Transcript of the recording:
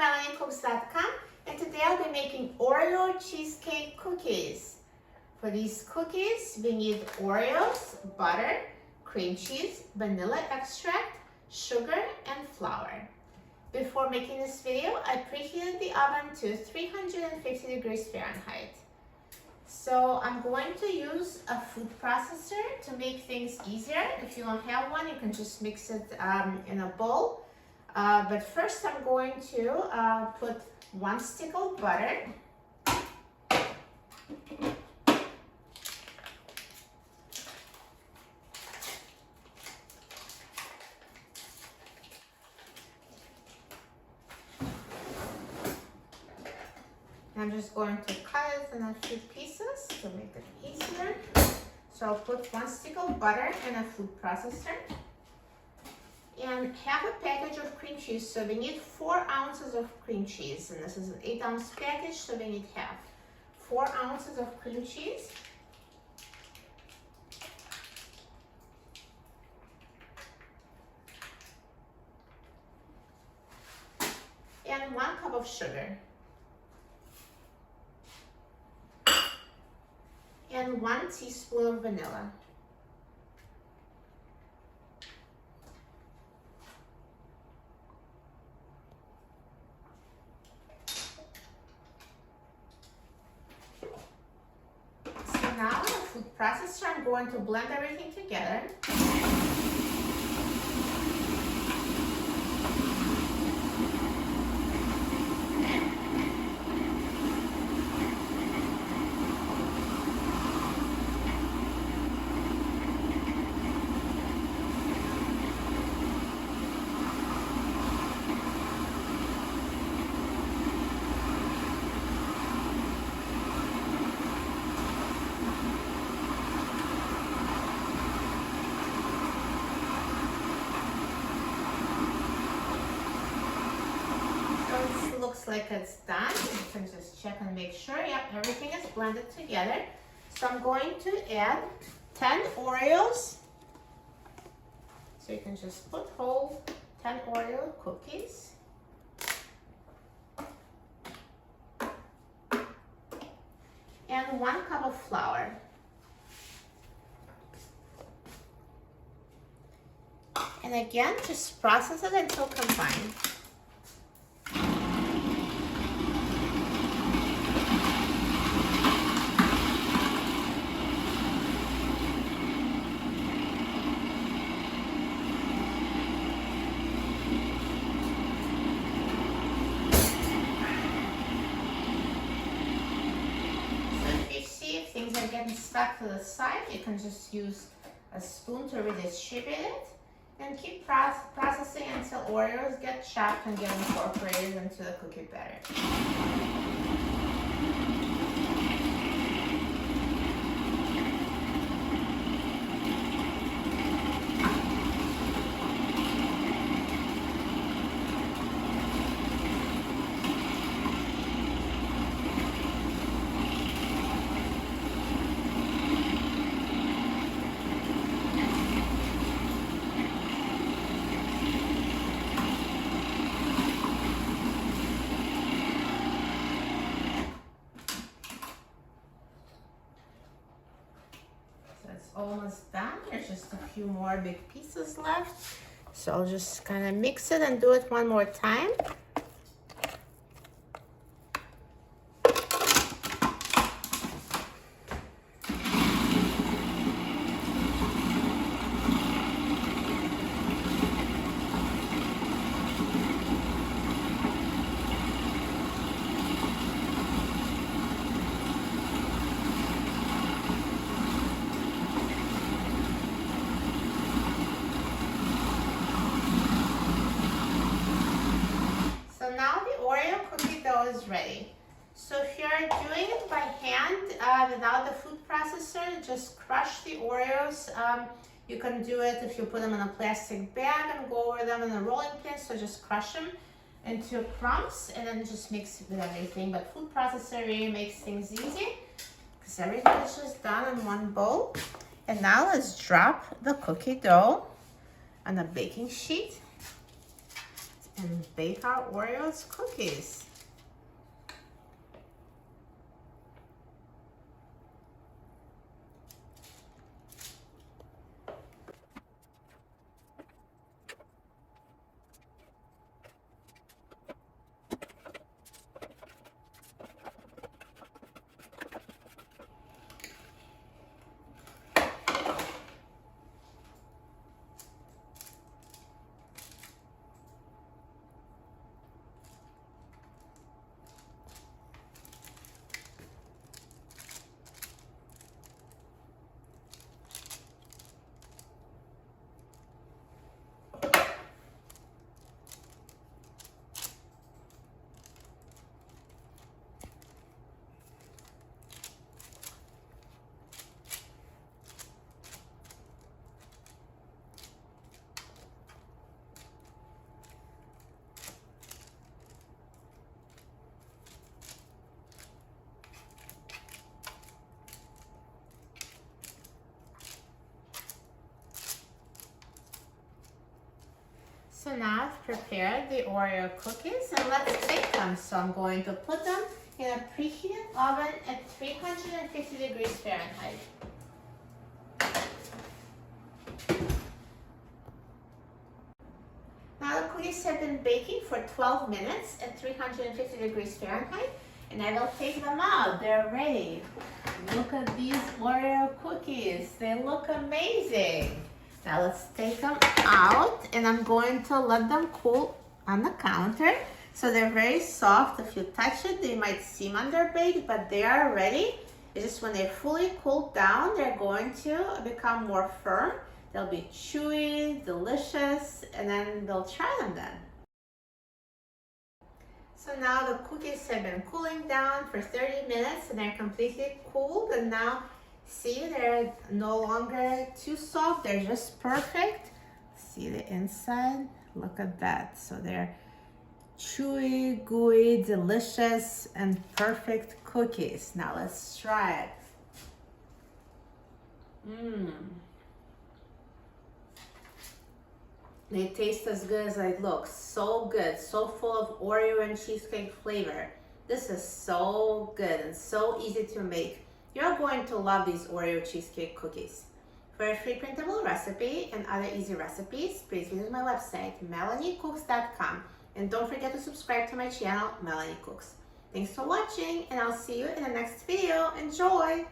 MelanieCooks.com, and today I'll be making Oreo cheesecake cookies. For these cookies, we need Oreos, butter, cream cheese, vanilla extract, sugar, and flour. Before making this video, I preheated the oven to 350 degrees Fahrenheit. So I'm going to use a food processor to make things easier. If you don't have one, you can just mix it in a bowl. But first I'm going to put 1 stick of butter. I'm just going to cut it in a few pieces to make it easier. So I'll put 1 stick of butter in a food processor and half a package of cream cheese. So we need 4 ounces of cream cheese, and this is an 8-ounce package, so we need half. 4 ounces of cream cheese. And 1 cup of sugar. And 1 teaspoon of vanilla. So now in the food processor, I'm going to blend everything together. Looks like it's done. You can just check and make sure. Yep, everything is blended together. So I'm going to add 10 Oreos. So you can just put whole 10 Oreo cookies. And 1 cup of flour. And again, just process it until combined. Things are getting stuck to the side, you can just use a spoon to redistribute it and keep processing until Oreos get chopped and get incorporated into the cookie batter. Almost done. There's just a few more big pieces left, so I'll just kind of mix it and do it one more time. Is ready. So if you're doing it by hand without the food processor, just crush the Oreos. You can do it if you put them in a plastic bag and go over them in a rolling pin. So just crush them into crumbs and then just mix it with everything. But food processor really makes things easy because everything is just done in one bowl. And now let's drop the cookie dough on a baking sheet. and bake our Oreos cookies. So now I've prepared the Oreo cookies and let's bake them. So I'm going to put them in a preheated oven at 350 degrees Fahrenheit. Now the cookies have been baking for 12 minutes at 350 degrees Fahrenheit and I will take them out. They're ready. Look at these Oreo cookies. They look amazing. Now let's take them out and I'm going to let them cool on the counter. So they're very soft. If you touch it, they might seem underbaked, but they are ready. It's just when they're fully cooled down, they're going to become more firm. They'll be chewy, delicious, and then they'll try them then. So now the cookies have been cooling down for 30 minutes and they're completely cooled, and now see, they're no longer too soft, they're just perfect. See the inside? Look at that. So they're chewy, gooey, delicious, and perfect cookies. Now let's try it. They taste as good as they look. So good, so full of Oreo and cheesecake flavor. This is so good and so easy to make. You're going to love these Oreo cheesecake cookies. For a free printable recipe and other easy recipes, please visit my website, melaniecooks.com. And don't forget to subscribe to my channel, Melanie Cooks. Thanks for watching, and I'll see you in the next video. Enjoy!